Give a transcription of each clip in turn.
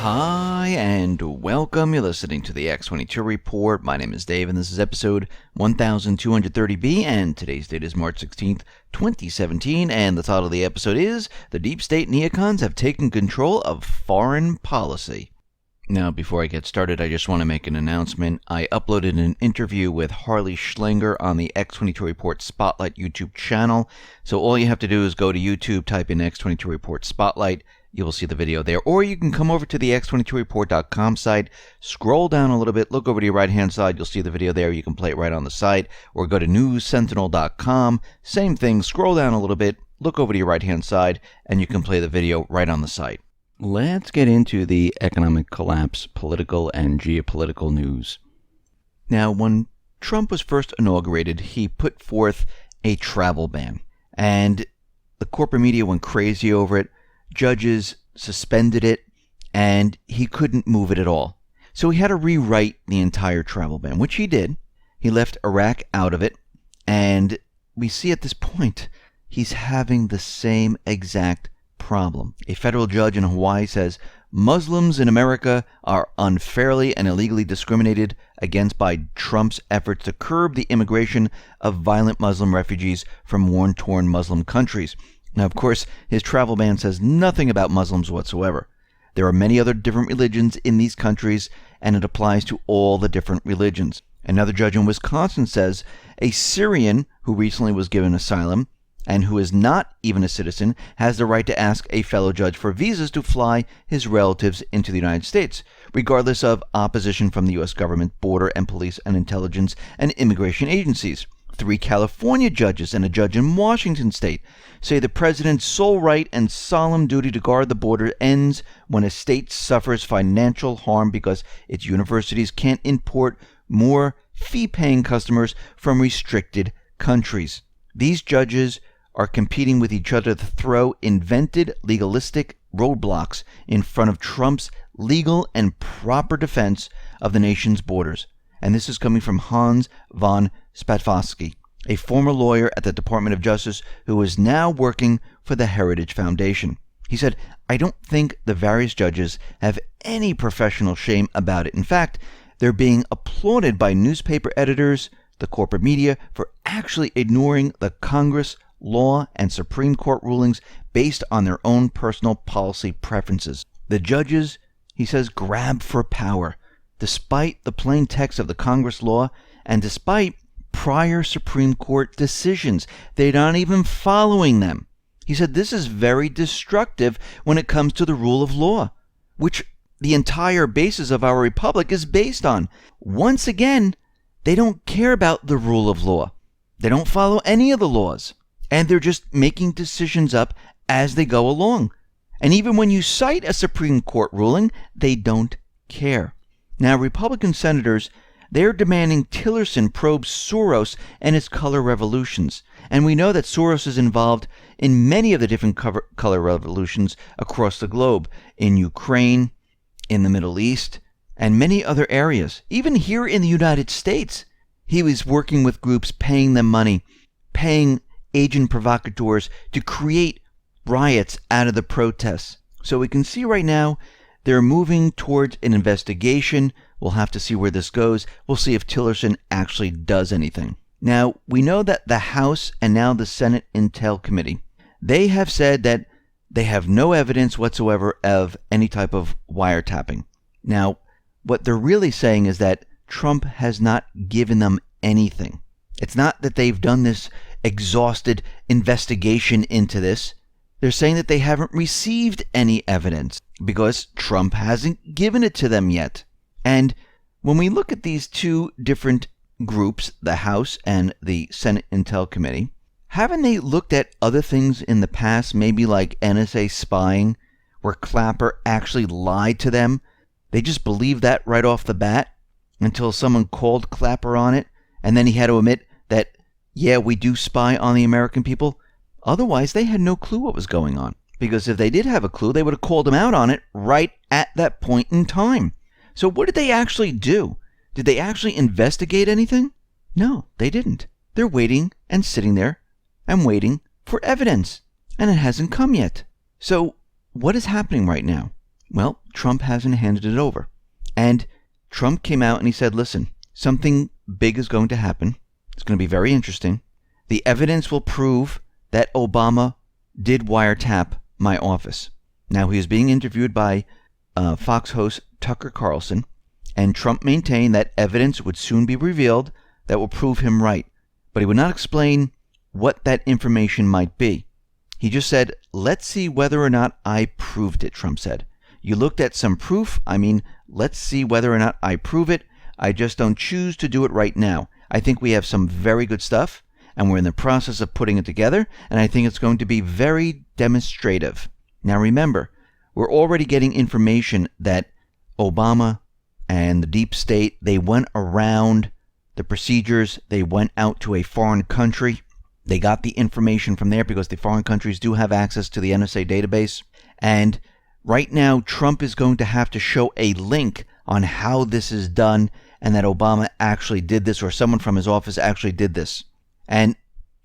Hi, and welcome. You're listening to the X22 Report. My name is Dave, and this is episode 1230B, and today's date is March 16th, 2017, and the title of the episode is The Deep State Neocons Have Taken Control of Foreign Policy. Now, before I get started, I just want to make an announcement. I uploaded an interview with Harley Schlanger on the X22 Report Spotlight YouTube channel, so all you have to do is go to YouTube, type in X22 Report Spotlight. You will see the video there, or you can come over to the X22Report.com site, scroll down a little bit, look over to your right-hand side, you'll see the video there, you can play it right on the site, or go to newssentinel.com, same thing, scroll down a little bit, look over to your right-hand side, and you can play the video right on the site. Let's get into the economic collapse, political and geopolitical news. Now, when Trump was first inaugurated, he put forth a travel ban, and the corporate media went crazy over it. Judges suspended it, and he couldn't move it at all. So he had to rewrite the entire travel ban, which he did. He left Iraq out of it, and we see at this point he's having the same exact problem. A federal judge in Hawaii says Muslims in America are unfairly and illegally discriminated against by Trump's efforts to curb the immigration of violent Muslim refugees from war-torn Muslim countries. Now, of course, his travel ban says nothing about Muslims whatsoever. There are many other different religions in these countries, and it applies to all the different religions. Another judge in Wisconsin says a Syrian who recently was given asylum and who is not even a citizen has the right to ask a fellow judge for visas to fly his relatives into the United States, regardless of opposition from the U.S. government, border and police and intelligence and immigration agencies. 3 California judges and a judge in Washington state say the president's sole right and solemn duty to guard the border ends when a state suffers financial harm because its universities can't import more fee-paying customers from restricted countries. These judges are competing with each other to throw invented legalistic roadblocks in front of Trump's legal and proper defense of the nation's borders. And this is coming from Hans von Spakovsky, a former lawyer at the Department of Justice who is now working for the Heritage Foundation. He said, "I don't think the various judges have any professional shame about it. In fact, they're being applauded by newspaper editors, the corporate media, for actually ignoring the Congress, law, and Supreme Court rulings based on their own personal policy preferences. The judges," he says, "grab for power. Despite the plain text of the Congress law and despite prior Supreme Court decisions, they're not even following them." He said this is very destructive when it comes to the rule of law, which the entire basis of our republic is based on. Once again, they don't care about the rule of law. They don't follow any of the laws, and they're just making decisions up as they go along. And even when you cite a Supreme Court ruling, they don't care. Now, Republican senators, they're demanding Tillerson probe Soros and his color revolutions. And we know that Soros is involved in many of the different color revolutions across the globe, in Ukraine, in the Middle East, and many other areas. Even here in the United States, he was working with groups, paying them money, paying agent provocateurs to create riots out of the protests. So we can see right now, they're moving towards an investigation. We'll have to see where this goes. We'll see if Tillerson actually does anything. Now, we know that the House and now the Senate Intel Committee, they have said that they have no evidence whatsoever of any type of wiretapping. Now, what they're really saying is that Trump has not given them anything. It's not that they've done this exhausted investigation into this. They're saying that they haven't received any evidence because Trump hasn't given it to them yet. And when we look at these two different groups, the House and the Senate Intel Committee, haven't they looked at other things in the past, maybe like NSA spying, where Clapper actually lied to them? They just believed that right off the bat until someone called Clapper on it, and then he had to admit that, yeah, we do spy on the American people. Otherwise, they had no clue what was going on. Because if they did have a clue, they would have called him out on it right at that point in time. So what did they actually do? Did they actually investigate anything? No, they didn't. They're waiting and sitting there and waiting for evidence. And it hasn't come yet. So what is happening right now? Well, Trump hasn't handed it over. And Trump came out and he said, listen, something big is going to happen. It's going to be very interesting. The evidence will prove that Obama did wiretap my office. Now, he was being interviewed by Fox host Tucker Carlson, and Trump maintained that evidence would soon be revealed that will prove him right. But he would not explain what that information might be. He just said, let's see whether or not I proved it, Trump said. You looked at some proof. I mean, let's see whether or not I prove it. I just don't choose to do it right now. I think we have some very good stuff, and we're in the process of putting it together, and I think it's going to be very demonstrative. Now remember, we're already getting information that Obama and the deep state, they went around the procedures. They went out to a foreign country. They got the information from there because the foreign countries do have access to the NSA database. And right now, Trump is going to have to show a link on how this is done and that Obama actually did this, or someone from his office actually did this. And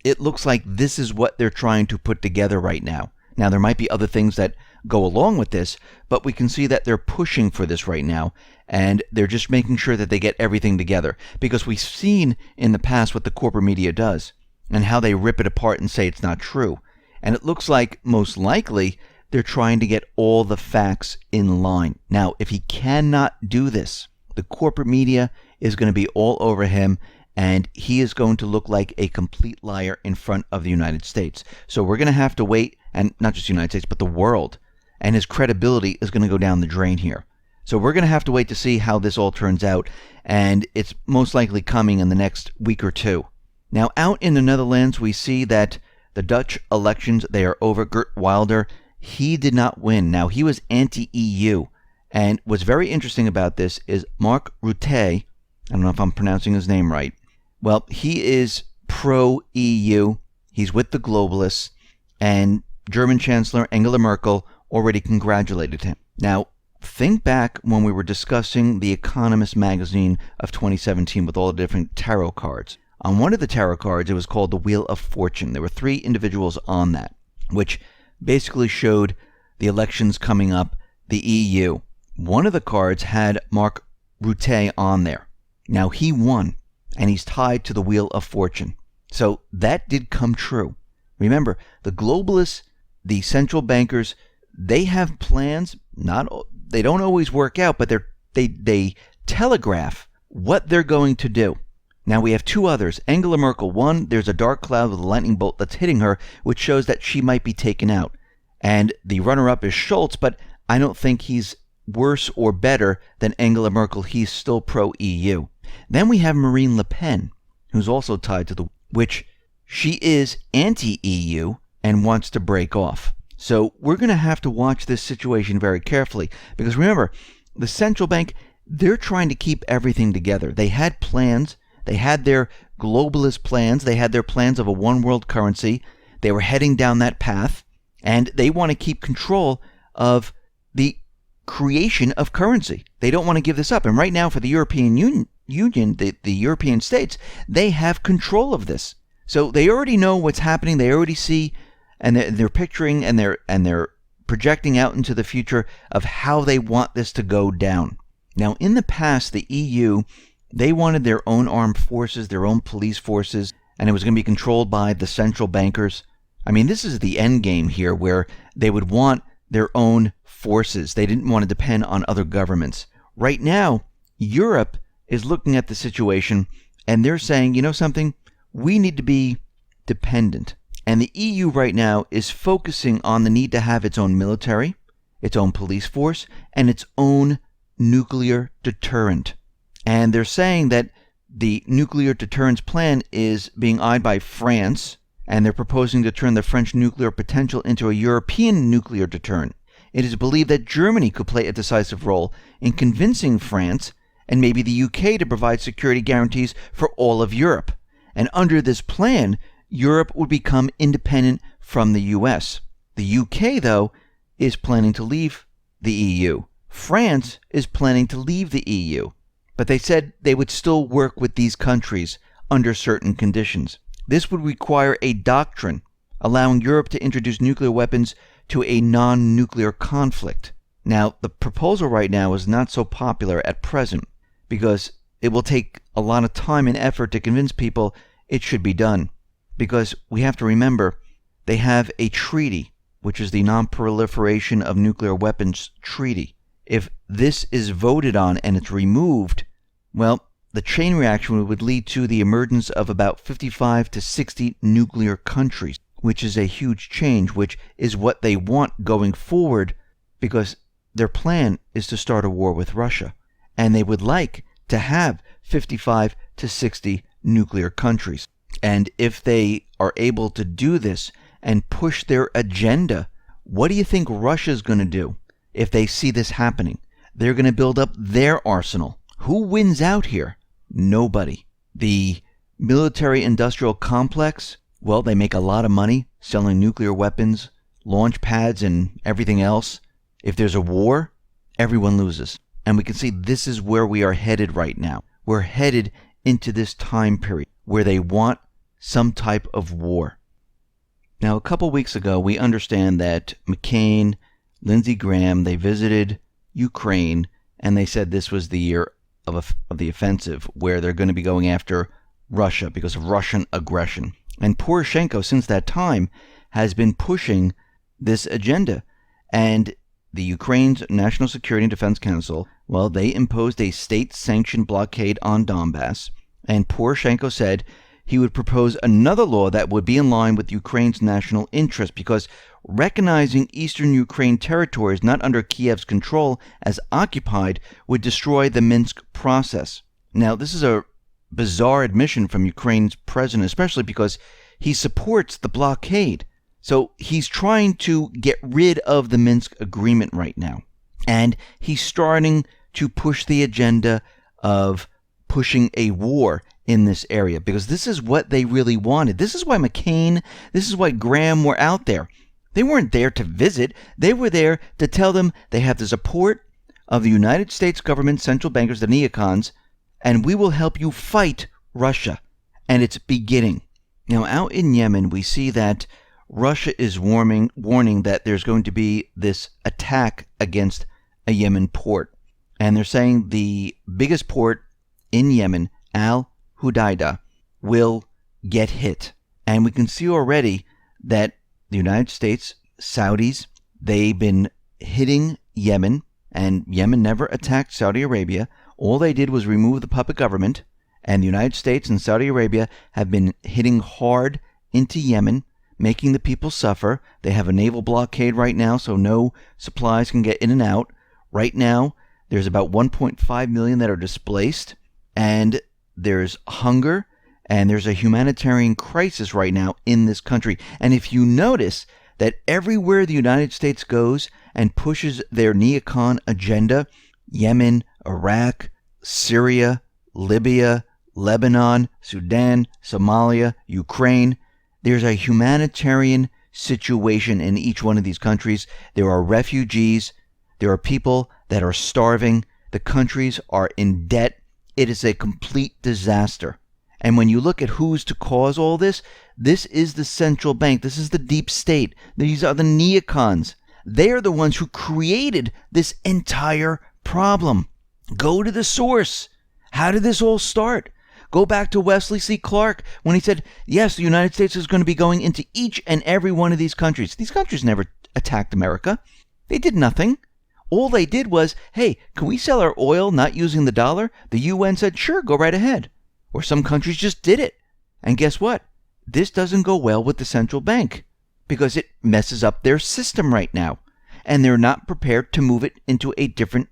it looks like this is what they're trying to put together right now. Now, there might be other things that go along with this, but we can see that they're pushing for this right now, and they're just making sure that they get everything together. Because we've seen in the past what the corporate media does and how they rip it apart and say it's not true. And it looks like, most likely, they're trying to get all the facts in line. Now, if he cannot do this, the corporate media is going to be all over him, and he is going to look like a complete liar in front of the United States. So we're going to have to wait, and not just the United States, but the world. And his credibility is going to go down the drain here. So we're going to have to wait to see how this all turns out, and it's most likely coming in the next week or two. Now, out in the Netherlands, we see that the Dutch elections, they are over. Geert Wilders, he did not win. Now, he was anti-EU. And what's very interesting about this is Mark Rutte, I don't know if I'm pronouncing his name right. Well, he is pro-EU. He's with the globalists. And German Chancellor Angela Merkel already congratulated him. Now, think back when we were discussing the Economist magazine of 2017 with all the different tarot cards. On one of the tarot cards, it was called the Wheel of Fortune. There were 3 individuals on that, which basically showed the elections coming up, the EU. One of the cards had Mark Rutte on there. Now, he won, and he's tied to the Wheel of Fortune. So that did come true. Remember, the globalists, the central bankers, they have plans. They don't always work out, but they telegraph what they're going to do. Now we have 2 others. Angela Merkel, one, there's a dark cloud with a lightning bolt that's hitting her, which shows that she might be taken out. And the runner-up is Scholz, but I don't think he's worse or better than Angela Merkel. He's still pro-EU. Then we have Marine Le Pen, who's also tied to which she is anti-EU and wants to break off. So we're going to have to watch this situation very carefully, because remember, the central bank, they're trying to keep everything together. They had plans. They had their globalist plans. They had their plans of a one world currency. They were heading down that path, and they want to keep control of the creation of currency. They don't want to give this up. And right now, for the European Union, the European states, they have control of this. So they already know what's happening. They already see, and they're picturing, and they're projecting out into the future of how they want this to go down. Now, in the past, the EU, they wanted their own armed forces, their own police forces, and it was going to be controlled by the central bankers. I mean, this is the end game here, where they would want their own forces. They didn't want to depend on other governments. Right now, Europe is looking at the situation, and they're saying, you know something? We need to be dependent. And the EU right now is focusing on the need to have its own military, its own police force, and its own nuclear deterrent. And they're saying that the nuclear deterrence plan is being eyed by France, and they're proposing to turn the French nuclear potential into a European nuclear deterrent. It is believed that Germany could play a decisive role in convincing France and maybe the UK to provide security guarantees for all of Europe. And under this plan, Europe would become independent from the US. The UK, though, is planning to leave the EU. France is planning to leave the EU. But they said they would still work with these countries under certain conditions. This would require a doctrine allowing Europe to introduce nuclear weapons to a non-nuclear conflict. Now, the proposal right now is not so popular at present because it will take a lot of time and effort to convince people it should be done. Because we have to remember, they have a treaty, which is the Non-Proliferation of Nuclear Weapons Treaty. If this is voted on and it's removed, well, the chain reaction would lead to the emergence of about 55 to 60 nuclear countries, which is a huge change, which is what they want going forward because their plan is to start a war with Russia. And they would like to have 55 to 60 nuclear countries. And if they are able to do this and push their agenda, what do you think Russia's going to do if they see this happening? They're going to build up their arsenal. Who wins out here? Nobody. The military-industrial complex, well, they make a lot of money selling nuclear weapons, launch pads, and everything else. If there's a war, everyone loses. And we can see this is where we are headed right now. We're headed into this time period where they want some type of war. Now, a couple weeks ago, we understand that McCain, Lindsey Graham, they visited Ukraine, and they said this was the year of the offensive, where they're going to be going after Russia because of Russian aggression. And Poroshenko, since that time, has been pushing this agenda. And the Ukraine's National Security and Defense Council, well, they imposed a state-sanctioned blockade on Donbass. And Poroshenko said he would propose another law that would be in line with Ukraine's national interest because recognizing eastern Ukraine territories not under Kiev's control as occupied would destroy the Minsk process. Now, this is a bizarre admission from Ukraine's president, especially because he supports the blockade. So he's trying to get rid of the Minsk agreement right now. And he's starting to push the agenda of pushing a war in this area because this is what they really wanted. This is why McCain, this is why Graham were out there. They weren't there to visit. They were there to tell them they have the support of the United States government central bankers, the Neocons, and we will help you fight Russia. And it's beginning. Now, out in Yemen, we see that Russia is warning that there's going to be this attack against a Yemen port. And they're saying the biggest port in Yemen, Al Hudaydah, will get hit. And we can see already that the United States, Saudis, they've been hitting Yemen, and Yemen never attacked Saudi Arabia. All they did was remove the puppet government, and the United States and Saudi Arabia have been hitting hard into Yemen, making the people suffer. They have a naval blockade right now, so no supplies can get in and out. Right now, there's about 1.5 million that are displaced, and there's hunger, and there's a humanitarian crisis right now in this country. And if you notice that everywhere the United States goes and pushes their neocon agenda, Yemen, Iraq, Syria, Libya, Lebanon, Sudan, Somalia, Ukraine, there's a humanitarian situation in each one of these countries. There are refugees. There are people that are starving. The countries are in debt. It is a complete disaster. And when you look at who's to cause all this, this is the central bank. This is the deep state. These are the neocons. They are the ones who created this entire problem. Go to the source. How did this all start? Go back to Wesley C. Clark when he said, yes, the United States is going to be going into each and every one of these countries. These countries never attacked America. They did nothing. All they did was, hey, can we sell our oil not using the dollar? The UN said, sure, go right ahead. Or some countries just did it. And guess what? This doesn't go well with the central bank because it messes up their system right now. And they're not prepared to move it into a different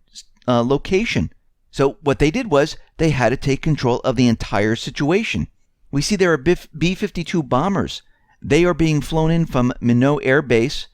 location. So what they did was they had to take control of the entire situation. We see there are B-52 bombers. They are being flown in from Minot Air Base,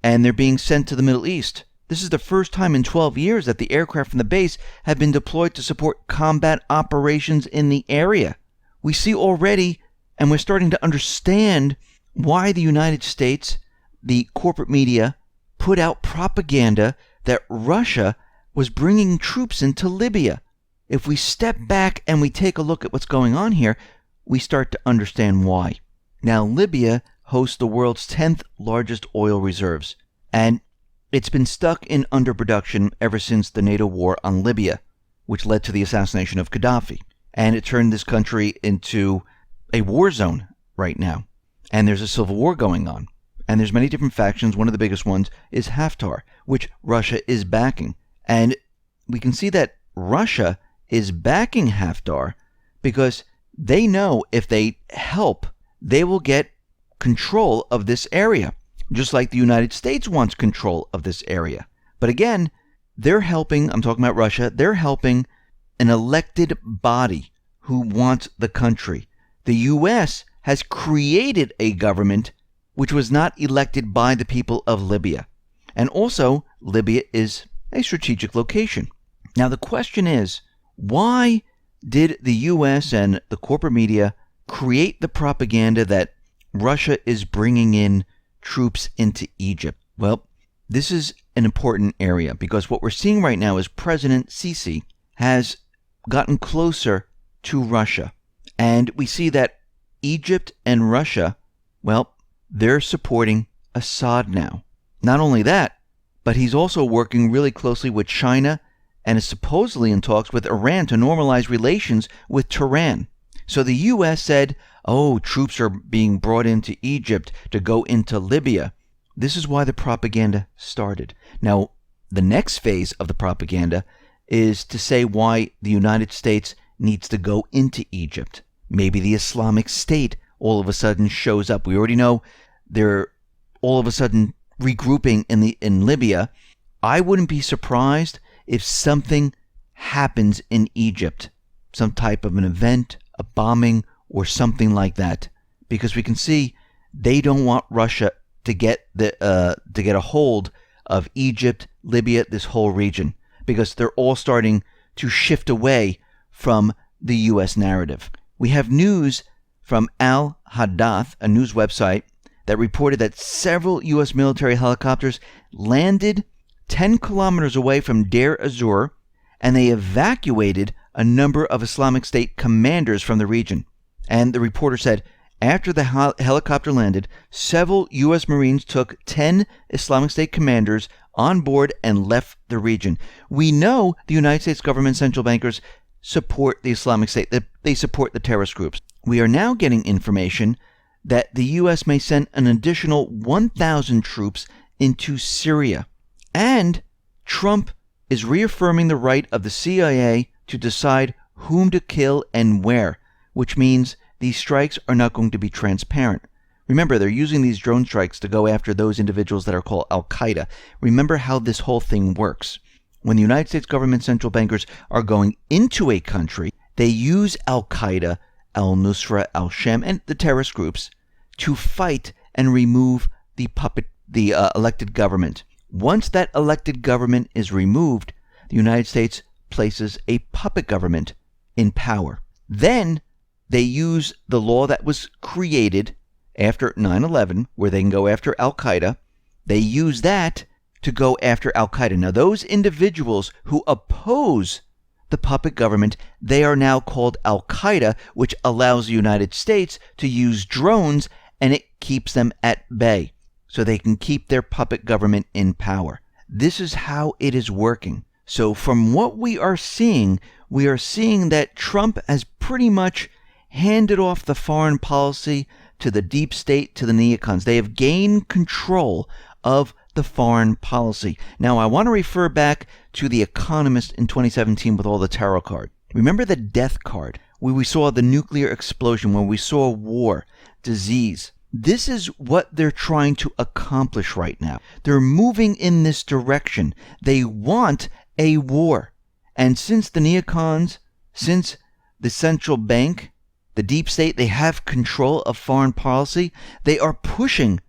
and they're being sent to the Middle East. This is the first time in 12 years that the aircraft from the base have been deployed to support combat operations in the area. We see already, and we're starting to understand why the United States, the corporate media, put out propaganda that Russia was bringing troops into Libya. If we step back and we take a look at what's going on here, we start to understand why. Now, Libya hosts the world's 10th largest oil reserves. And it's been stuck in underproduction ever since the NATO war on Libya, which led to the assassination of Gaddafi. And it turned this country into a war zone right now. And there's a civil war going on. And there's many different factions. One of the biggest ones is Haftar, which Russia is backing. And we can see that Russia is backing Haftar because they know if they help, they will get control of this area, just like the United States wants control of this area. But again, they're helping, I'm talking about Russia, they're helping an elected body who wants the country. The U.S. has created a government which was not elected by the people of Libya. And also, Libya is a strategic location. Now, the question is, why did the U.S. and the corporate media create the propaganda that Russia is bringing in troops into Egypt? Well, this is an important area because what we're seeing right now is President Sisi has gotten closer to Russia. And we see that Egypt and Russia, well, they're supporting Assad now. Not only that, but he's also working really closely with China and is supposedly in talks with Iran to normalize relations with Tehran. So the U.S. said, oh, troops are being brought into Egypt to go into Libya. This is why the propaganda started. Now, the next phase of the propaganda is to say why the United States needs to go into Egypt. Maybe the Islamic State all of a sudden shows up. We already know they're all of a sudden regrouping in Libya. I wouldn't be surprised if something happens in Egypt, some type of an event, a bombing, or something like that, because we can see they don't want Russia to get a hold of Egypt, Libya, this whole region, because they're all starting to shift away from the U.S. narrative. We have news from Al Hadath, a news website, that reported that several U.S. military helicopters landed 10 kilometers away from Deir ez-Zor, and they evacuated a number of Islamic State commanders from the region. And the reporter said, after the helicopter landed, several U.S. Marines took 10 Islamic State commanders on board and left the region. We know the United States government central bankers support the Islamic State. They support the terrorist groups. We are now getting information that the U.S. may send an additional 1,000 troops into Syria. And Trump is reaffirming the right of the CIA to decide whom to kill and where, which means these strikes are not going to be transparent. Remember, they're using these drone strikes to go after those individuals that are called Al-Qaeda. Remember how this whole thing works. When the United States government central bankers are going into a country, they use Al-Qaeda, Al-Nusra, Al-Shem, and the terrorist groups to fight and remove the elected government. Once that elected government is removed, the United States places a puppet government in power. Then they use the law that was created after 9/11, where they can go after Al-Qaeda. They use that to go after Al-Qaeda. Now, those individuals who oppose the puppet government, they are now called Al-Qaeda, which allows the United States to use drones, and it keeps them at bay so they can keep their puppet government in power. This is how it is working. So from what we are seeing that Trump has pretty much handed off the foreign policy to the deep state, to the neocons. They have gained control of the foreign policy. Now, I want to refer back to The Economist in 2017 with all the tarot cards. Remember the death card, where we saw the nuclear explosion, where we saw war, disease. This is what they're trying to accomplish right now. They're moving in this direction. They want a war. And since the neocons, since the central bank, the deep state, they have control of foreign policy, they are pushing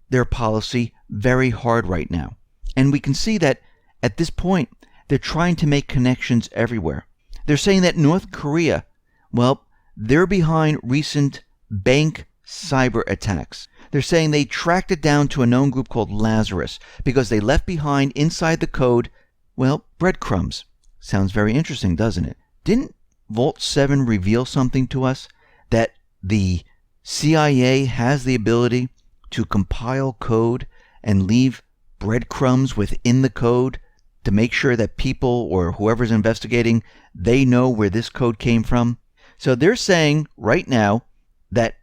their policy very hard right now. And we can see that at this point, they're trying to make connections everywhere. They're saying that North Korea, well, they're behind recent bank cyber attacks. They're saying they tracked it down to a known group called Lazarus because they left behind inside the code, well, breadcrumbs. Sounds very interesting, doesn't it? Didn't Vault 7 reveal something to us? That the CIA has the ability to compile code and leave breadcrumbs within the code to make sure that people or whoever's investigating, they know where this code came from. So they're saying right now that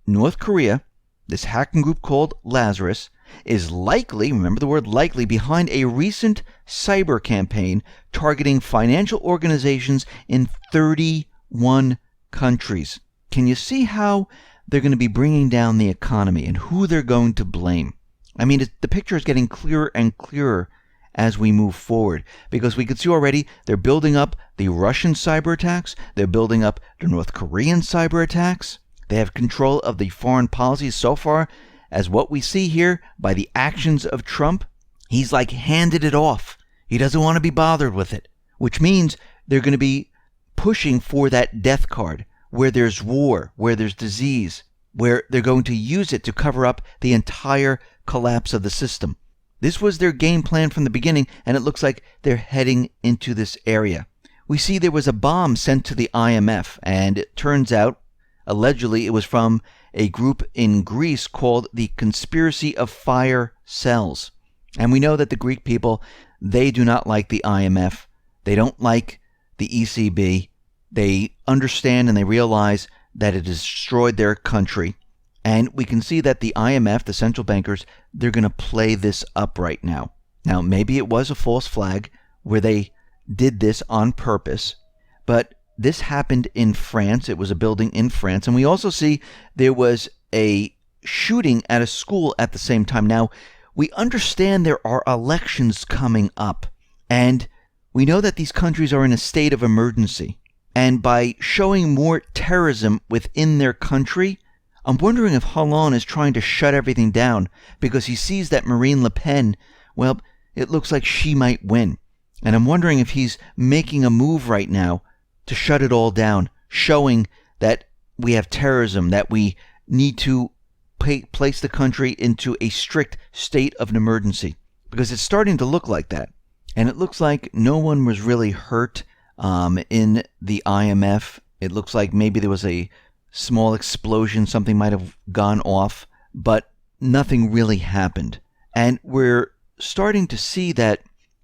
North Korea, this hacking group called Lazarus, is likely, remember the word likely, behind a recent cyber campaign targeting financial organizations in 31 countries. Can you see how they're going to be bringing down the economy and who they're going to blame? I mean, the picture is getting clearer and clearer as we move forward, because we can see already they're building up the Russian cyber attacks, they're building up the North Korean cyber attacks. They have control of the foreign policy so far as what we see here by the actions of Trump. He's like handed it off. He doesn't want to be bothered with it, which means they're going to be pushing for that death card where there's war, where there's disease, where they're going to use it to cover up the entire collapse of the system. This was their game plan from the beginning, and it looks like they're heading into this area. We see there was a bomb sent to the IMF, and it turns out, allegedly, it was from a group in Greece called the Conspiracy of Fire Cells. And we know that the Greek people, they do not like the IMF. They don't like the ECB. They understand and they realize that it has destroyed their country. And we can see that the IMF, the central bankers, they're going to play this up right now. Now, maybe it was a false flag where they did this on purpose, but this happened in France. It was a building in France. And we also see there was a shooting at a school at the same time. Now, we understand there are elections coming up, and we know that these countries are in a state of emergency. And by showing more terrorism within their country, I'm wondering if Hollande is trying to shut everything down because he sees that Marine Le Pen, well, it looks like she might win. And I'm wondering if he's making a move right now to shut it all down, showing that we have terrorism, that we need to place the country into a strict state of an emergency, because it's starting to look like that. And it looks like no one was really hurt in the IMF. It looks like maybe there was a small explosion, something might have gone off, but nothing really happened. And we're starting to see that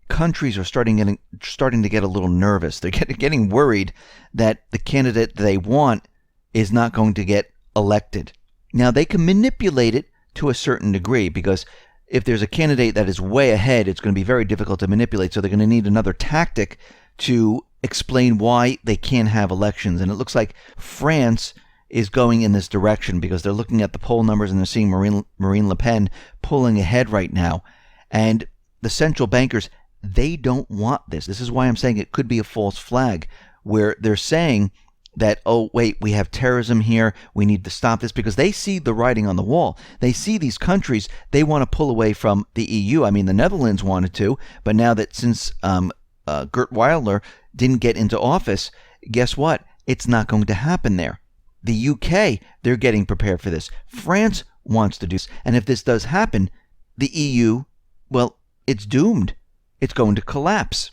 countries are starting to get a little nervous. They're getting worried that the candidate they want is not going to get elected. Now, they can manipulate it to a certain degree, because if there's a candidate that is way ahead, it's going to be very difficult to manipulate. So they're going to need another tactic to explain why they can't have elections. And it looks like France is going in this direction, because they're looking at the poll numbers and they're seeing Marine Le Pen pulling ahead right now. And the central bankers, they don't want this. This is why I'm saying it could be a false flag, where they're saying that, oh, wait, we have terrorism here, we need to stop this, because they see the writing on the wall. They see these countries, they want to pull away from the EU. I mean, the Netherlands wanted to, but now that since Geert Wilders didn't get into office, guess what? It's not going to happen there. The UK, they're getting prepared for this. France wants to do this. And if this does happen, the EU, well, it's doomed. It's going to collapse.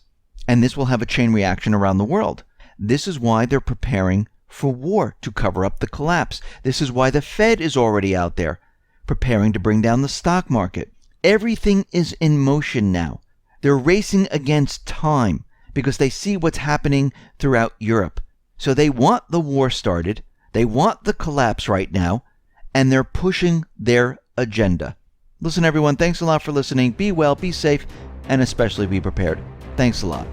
And this will have a chain reaction around the world. This is why they're preparing for war, to cover up the collapse. This is why the Fed is already out there preparing to bring down the stock market. Everything is in motion now. They're racing against time because they see what's happening throughout Europe. So they want the war started. They want the collapse right now, and they're pushing their agenda. Listen, everyone, thanks a lot for listening. Be well, be safe, and especially be prepared. Thanks a lot.